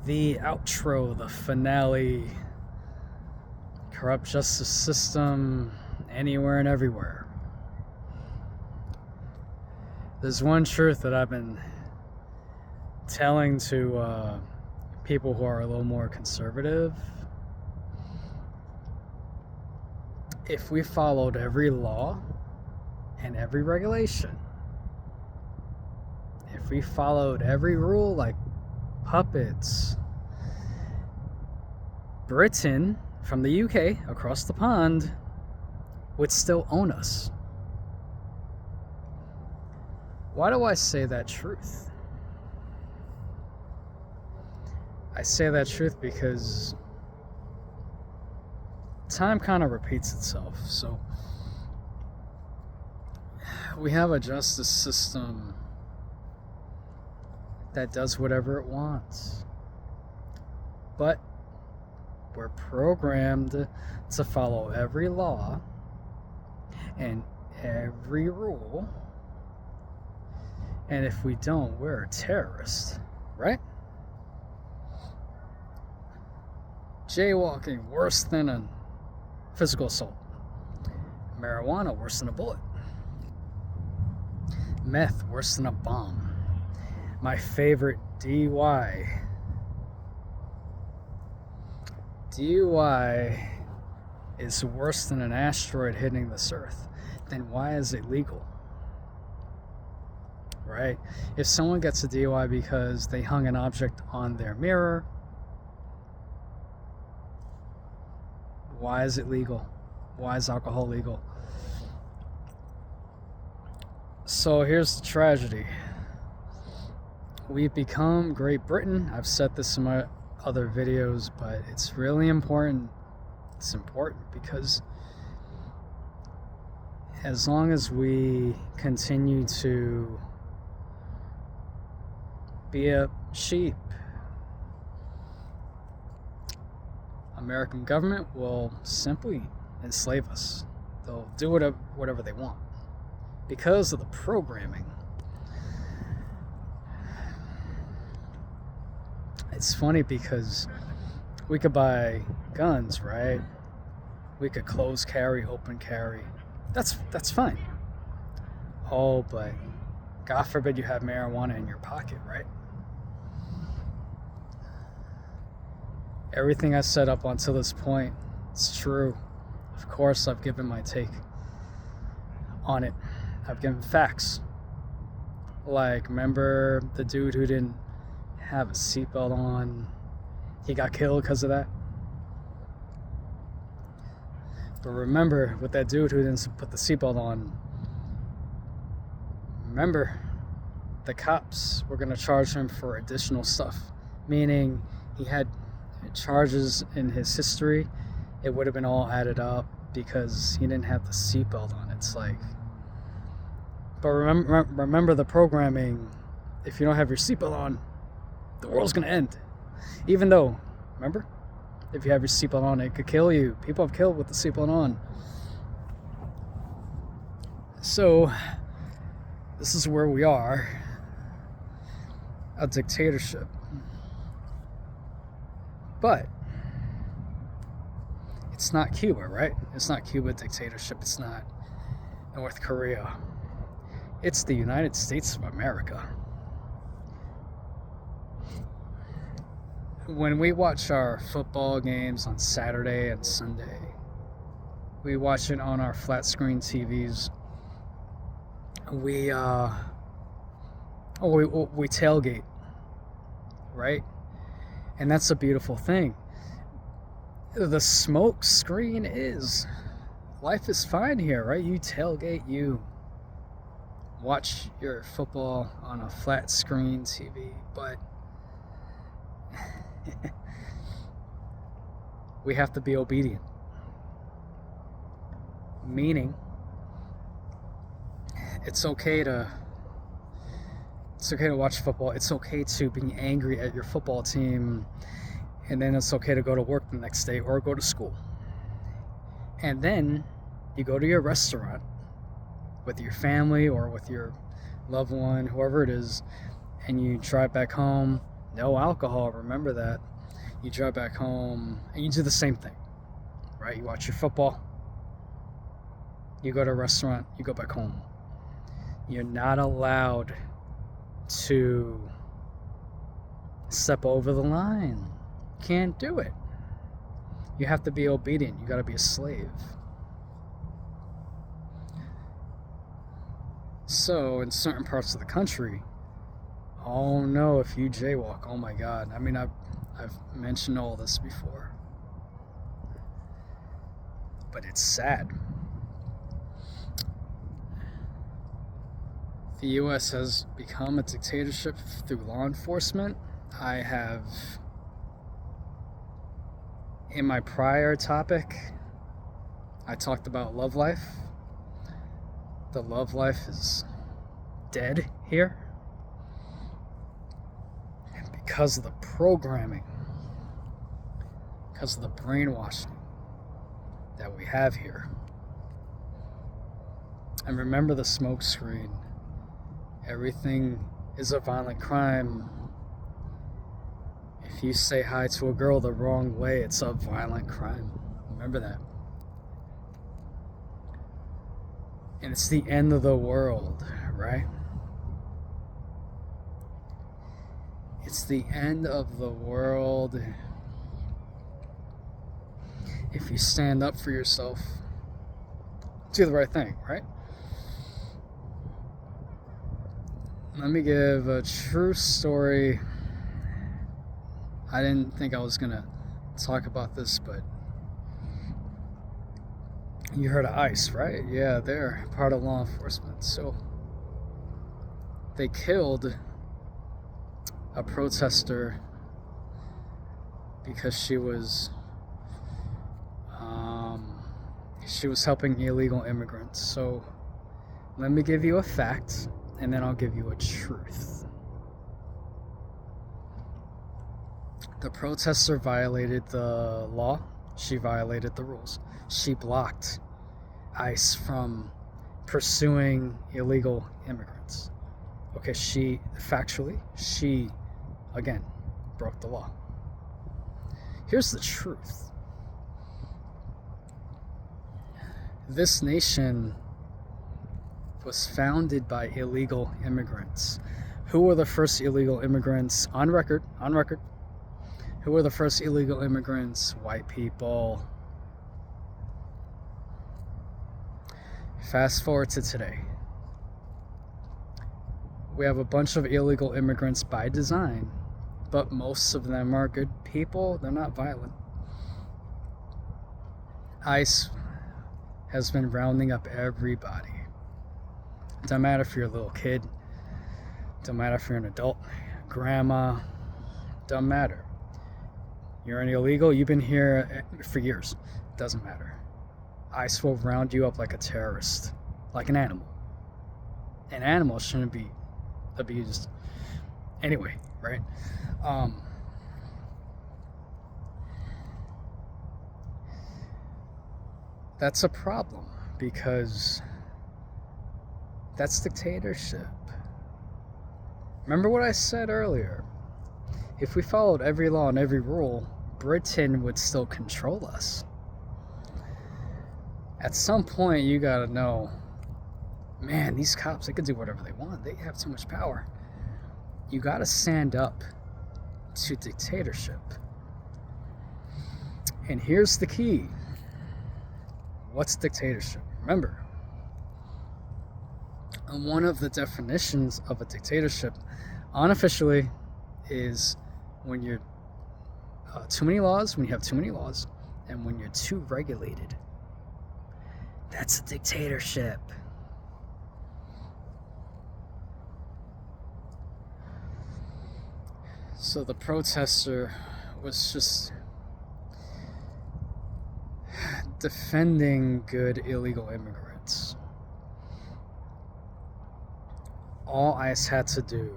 The outro, the finale. Corrupt justice system anywhere and everywhere. There's one truth that I've been telling to people who are a little more conservative. If we followed every law and every regulation, if we followed every rule like puppets, Britain from the UK across the pond would still own us. Why do I say that truth? I say that truth because time kind of repeats itself. So we have a justice system that does whatever it wants, but we're programmed to follow every law and every rule, and if we don't, we're a terrorist, right? Jaywalking, worse than a physical assault. Marijuana, worse than a bullet. Meth, worse than a bomb. My favorite, DUI. DUI is worse than an asteroid hitting this earth. Then why is it legal? Right? If someone gets a DUI because they hung an object on their mirror, why is it legal? Why is alcohol legal? So here's the tragedy. We've become Great Britain. I've said this in my other videos, but it's really important. It's important because as long as we continue to be a sheep, American government will simply enslave us. They'll do whatever they want because of the programming. It's funny because we could buy guns, right? We could close carry, open carry. That's fine. Oh, but God forbid you have marijuana in your pocket, right? Everything I said up until this point, it's true. Of course, I've given my take on it. I've given facts. Like, remember the dude who didn't have a seatbelt on? He got killed because of that. But remember, with that dude who didn't put the seatbelt on, remember, the cops were going to charge him for additional stuff. Meaning, he had charges in his history. It would have been all added up because he didn't have the seatbelt on. It's like, but remember the programming. If you don't have your seatbelt on, the world's gonna end. Even though, remember, if you have your seatbelt on, it could kill you. People have killed with the seatbelt on. So this is where we are, a dictatorship. But it's not Cuba, right? It's not Cuba dictatorship. It's not North Korea. It's the United States of America. When we watch our football games on Saturday and Sunday, we watch it on our flat screen TVs. We tailgate, right? And that's a beautiful thing. The smoke screen is, life is fine here, right? You tailgate, you watch your football on a flat screen TV, but we have to be obedient. Meaning, it's okay to watch football. It's okay to be angry at your football team, and then it's okay to go to work the next day or go to school. And then you go to your restaurant with your family or with your loved one, whoever it is, and you drive back home, No alcohol, remember that. You drive back home and you do the same thing, right? You watch your football, you go to a restaurant, you go back home. You're not allowed to step over the line. Can't do it. You have to be obedient. You got to be a slave. So in certain parts of the country, oh no, if you jaywalk, oh my God. I mean, I've mentioned all this before, but it's sad. The U.S. has become a dictatorship through law enforcement. I have, in my prior topic, I talked about love life. The love life is dead here because of the programming, because of the brainwashing that we have here. And remember the smoke screen. Everything is a violent crime. If you say hi to a girl the wrong way, it's a violent crime. Remember that. And it's the end of the world, right? It's the end of the world if you stand up for yourself, do the right thing, right? Let me give a true story. I didn't think I was gonna talk about this, but you heard of ICE, right? Yeah, they're part of law enforcement. So they killed a protester because she was helping illegal immigrants. So let me give you a fact, and then I'll give you a truth. The protester violated the law. She violated the rules. She blocked ICE from pursuing illegal immigrants. Okay, she again broke the law. Here's the truth. This nation was founded by illegal immigrants. Who were the first illegal immigrants on record? Who were the first illegal immigrants? White people. Fast forward to today. We have a bunch of illegal immigrants by design, but most of them are good people. They're not violent. ICE has been rounding up everybody. Don't matter if you're a little kid, don't matter if you're an adult, grandma, don't matter. You're an illegal, you've been here for years, doesn't matter. ICE will round you up like a terrorist, like an animal. An animal shouldn't be abused. Anyway, right? That's a problem because that's dictatorship. Remember what I said earlier? If we followed every law and every rule, Britain would still control us. At some point, you gotta know, man, these cops, they could do whatever they want. They have too much power. You gotta stand up to dictatorship. And here's the key. What's dictatorship? Remember, one of the definitions of a dictatorship, unofficially, is when you're too many laws, when you have too many laws, and when you're too regulated. That's a dictatorship. So the protester was just defending good illegal immigrants. All ICE had to do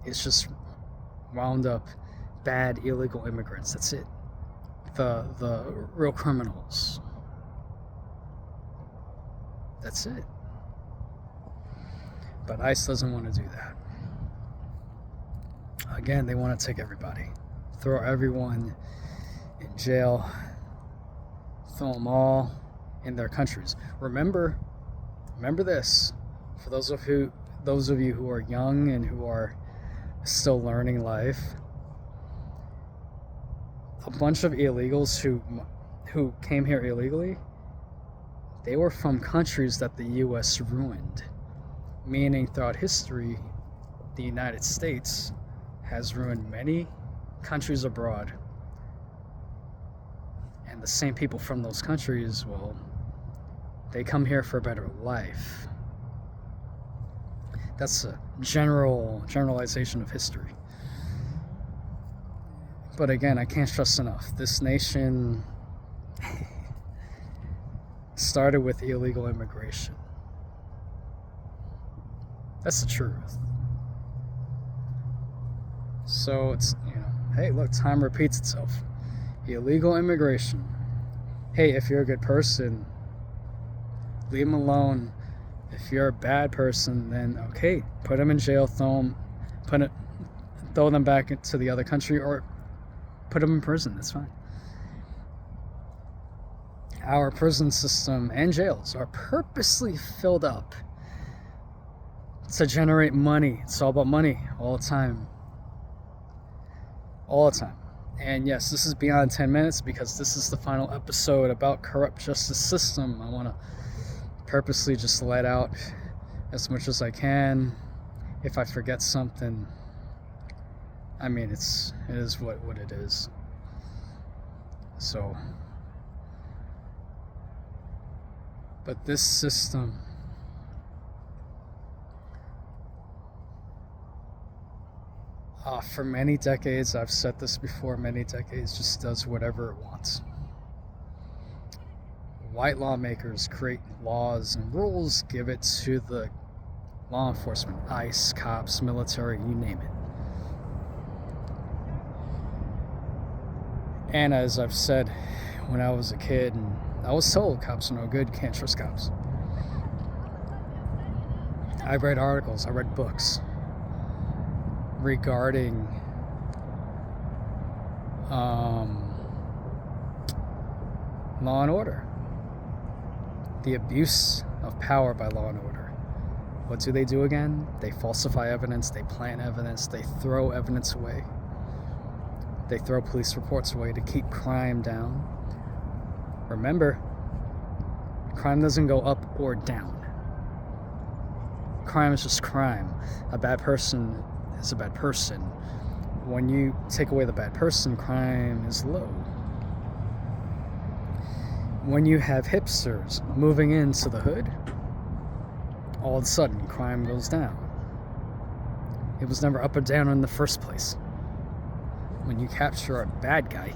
is just round up bad illegal immigrants. That's it. The real criminals. That's it. But ICE doesn't want to do that. Again, they want to take everybody, throw everyone in jail, throw them all in their countries. Remember this, for those of you who are young and who are still learning life. A bunch of illegals who came here illegally, they were from countries that the US ruined. Meaning, throughout history, the United States has ruined many countries abroad. And the same people from those countries, well, they come here for a better life. That's a generalization of history. But again, I can't stress enough, this nation started with illegal immigration. That's the truth. So it's, hey, look, time repeats itself. Illegal immigration. Hey, if you're a good person, leave them alone. If you're a bad person, then okay, put them in jail, throw them back into the other country, or put them in prison. That's fine. Our prison system and jails are purposely filled up to generate money. It's all about money all the time. All the time. And yes, this is beyond 10 minutes because this is the final episode about corrupt justice system. I want to purposely just let out as much as I can. If I forget something, I mean, it is what it is. So, but this system, for many decades, I've said this before, many decades, just does whatever it wants. White lawmakers create laws and rules, give it to the law enforcement, ICE, cops, military, you name it. And as I've said, when I was a kid, and I was told cops are no good, can't trust cops. I read articles, I read books regarding law and order. The abuse of power by law and order. What do they do again? They falsify evidence, they plant evidence, they throw evidence away. They throw police reports away to keep crime down. Remember, crime doesn't go up or down. Crime is just crime. A bad person is a bad person. When you take away the bad person, crime is low. When you have hipsters moving into the hood, all of a sudden crime goes down. It was never up or down in the first place. When you capture a bad guy,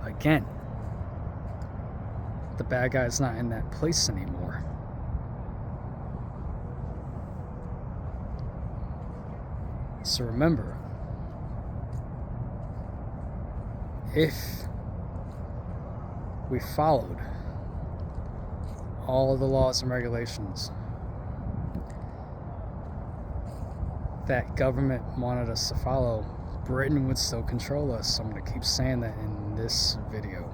again, the bad guy is not in that place anymore. So remember, if we followed all of the laws and regulations that government wanted us to follow, Britain would still control us. So I'm going to keep saying that in this video.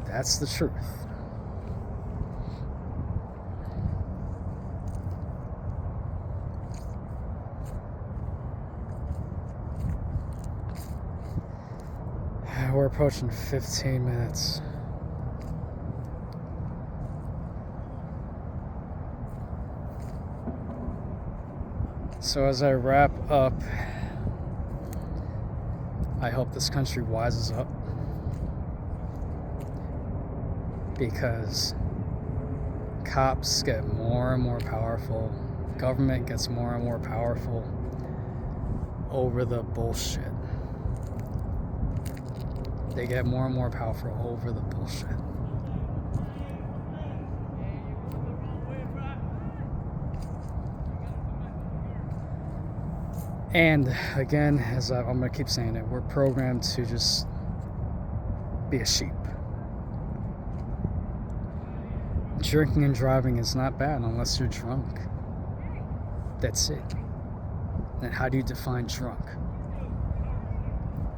That's the truth. We're approaching 15 minutes. So as I wrap up, I hope this country wises up, because cops get more and more powerful, government gets more and more powerful over the bullshit. They get more and more powerful over the bullshit. And again, as I'm going to keep saying it, we're programmed to just be a sheep. drinking and driving is not bad unless you're drunk. That's it. And how do you define drunk?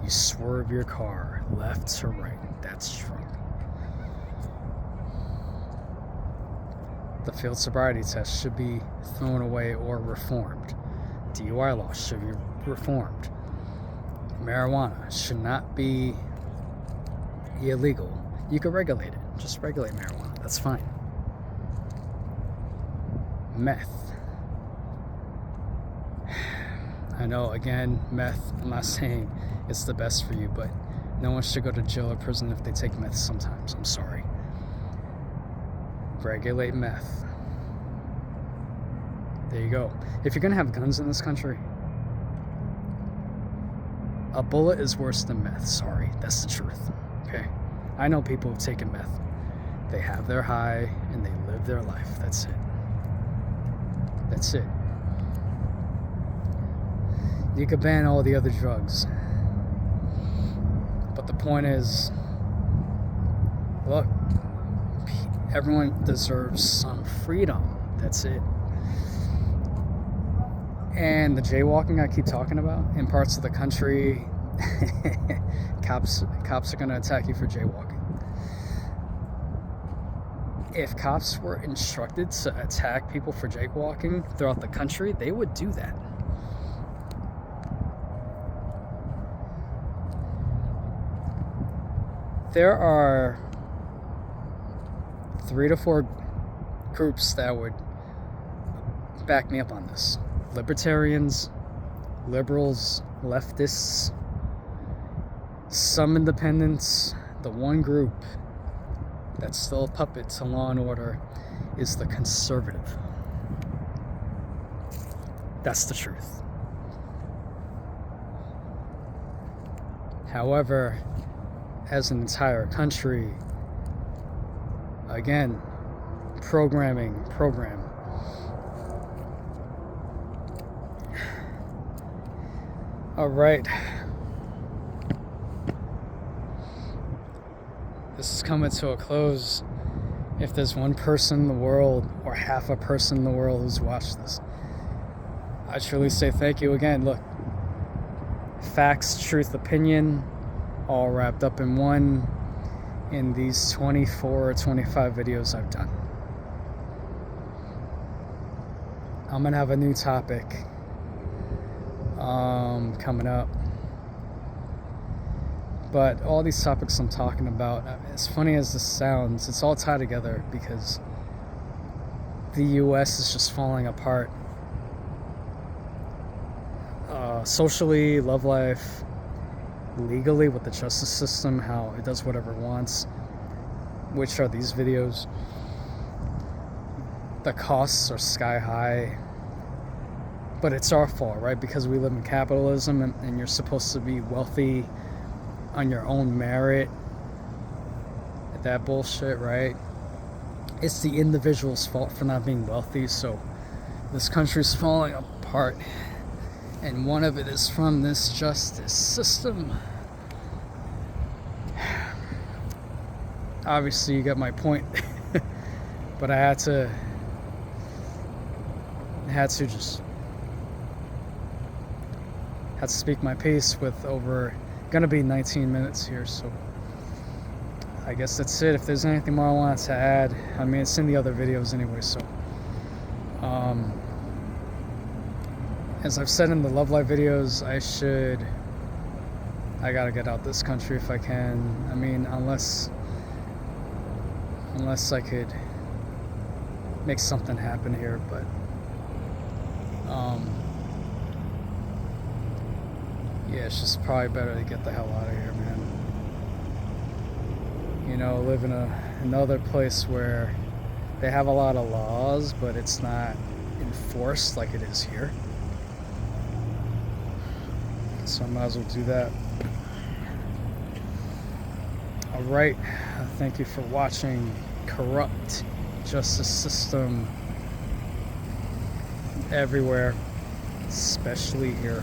You swerve your car left to right. That's drunk. The field sobriety test should be thrown away or reformed. DUI law should be reformed. Marijuana should not be illegal. You can regulate it. Just regulate marijuana. That's fine. Meth. I know, again, meth, I'm not saying it's the best for you, but no one should go to jail or prison if they take meth sometimes. I'm sorry. Regulate meth. There you go. If you're going to have guns in this country, a bullet is worse than meth. Sorry, that's the truth. Okay? I know people who've taken meth. They have their high and they live their life. That's it. That's it. You could ban all the other drugs. But the point is, look, everyone deserves some freedom. That's it. And the jaywalking I keep talking about in parts of the country, cops are going to attack you for jaywalking. If cops were instructed to attack people for jaywalking throughout the country, they would do that. There are 3 to 4 groups that would back me up on this. Libertarians, liberals, leftists, some independents. The one group that's still a puppet to law and order is the conservative. That's the truth. However, as an entire country, again, program. All right. This is coming to a close. If there's one person in the world or half a person in the world who's watched this, I truly say thank you again. Look, facts, truth, opinion, all wrapped up in one in these 24 or 25 videos I've done. I'm gonna have a new topic coming up, but all these topics I'm talking about, as funny as this sounds, it's all tied together because the US is just falling apart, socially, love life, legally, with the justice system, how it does whatever it wants, which are these videos. The costs are sky high, but it's our fault, right? Because we live in capitalism, and you're supposed to be wealthy on your own merit. That bullshit, right? It's the individual's fault for not being wealthy, so this country's falling apart, and one of it is from this justice system. Obviously, you got my point, but I had to speak my piece with over gonna be 19 minutes here, so I guess that's it. If there's anything more I wanted to add, I mean, it's in the other videos anyway, so as I've said in the Love Life videos, I gotta get out this country if I can. I mean, unless I could make something happen here, but yeah, it's just probably better to get the hell out of here, man. You know, live in another place where they have a lot of laws, but it's not enforced like it is here. So I might as well do that. Alright, thank you for watching. Corrupt justice system everywhere, especially here.